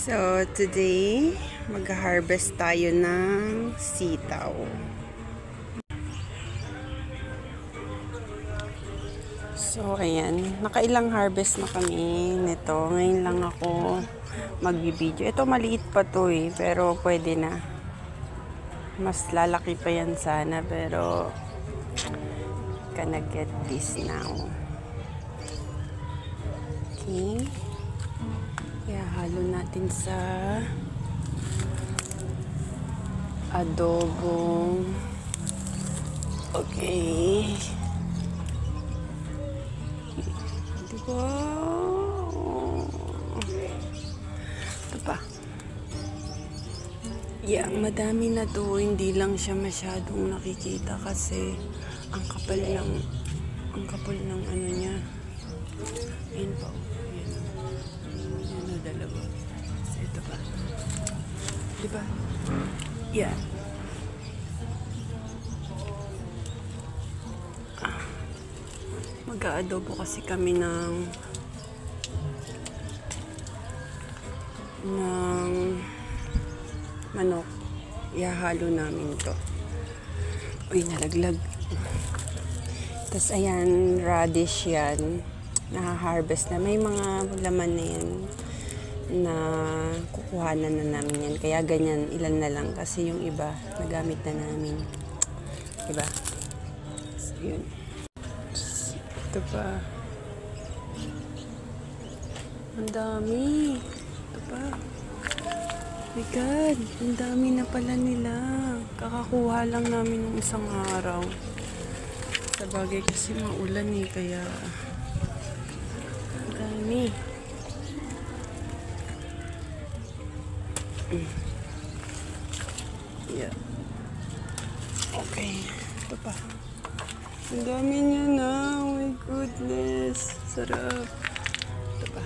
So, today, mag-harvest tayo ng sitaw. So, ayan. Nakailang harvest na kami nito. Ngayon lang ako mag-video. Ito, maliit pa to eh. Pero, pwede na. Mas lalaki pa yan sana. Pero, gonna get this now. Okay. Kaya halo natin sa adobo. Okay. Diba? Ito pa. Yeah, madami na to. Hindi lang siya masyadong nakikita kasi ang kapal ng ano niya. Ayun pa. Yan na dalawa. So, ito pa. Diba? Yeah. Mag-aadobo kasi kami ng manok. Ihahalo namin to. Uy, nalaglag. Tapos ayan, radish yan. Naha-harvest na. May mga laman na yan na kukuhanan na namin yan. Kaya ganyan, ilan na lang. Kasi yung iba, nagamit na namin. Diba? So, yun. Ito pa. Ang dami. Ito pa. Oh my God. Ang dami na pala nila. Kakakuha lang namin ng isang araw. Sa bagay kasi maulan eh. Kaya ang dami. Yeah. Okay. Ito pa. Ang dami niya na. Oh my goodness. Sarap. Ito pa.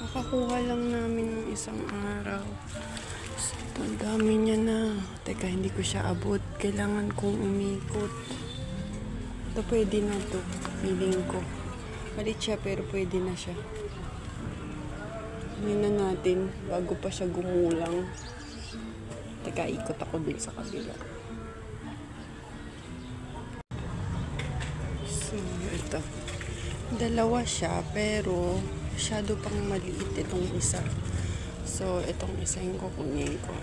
Makakuha lang namin ng isang araw. So, ang dami niya na. Teka, hindi ko siya abot. Kailangan kong umikot. Ito pwede na to. Feeling ko. Malit siya pero pwede na siya. Hindi na natin bago pa siya gumulang. Teka, ikot ako dun sa kabila. So, ito. Dalawa siya, pero masyado pang maliit itong isa. So, itong isa yung kukunin ko.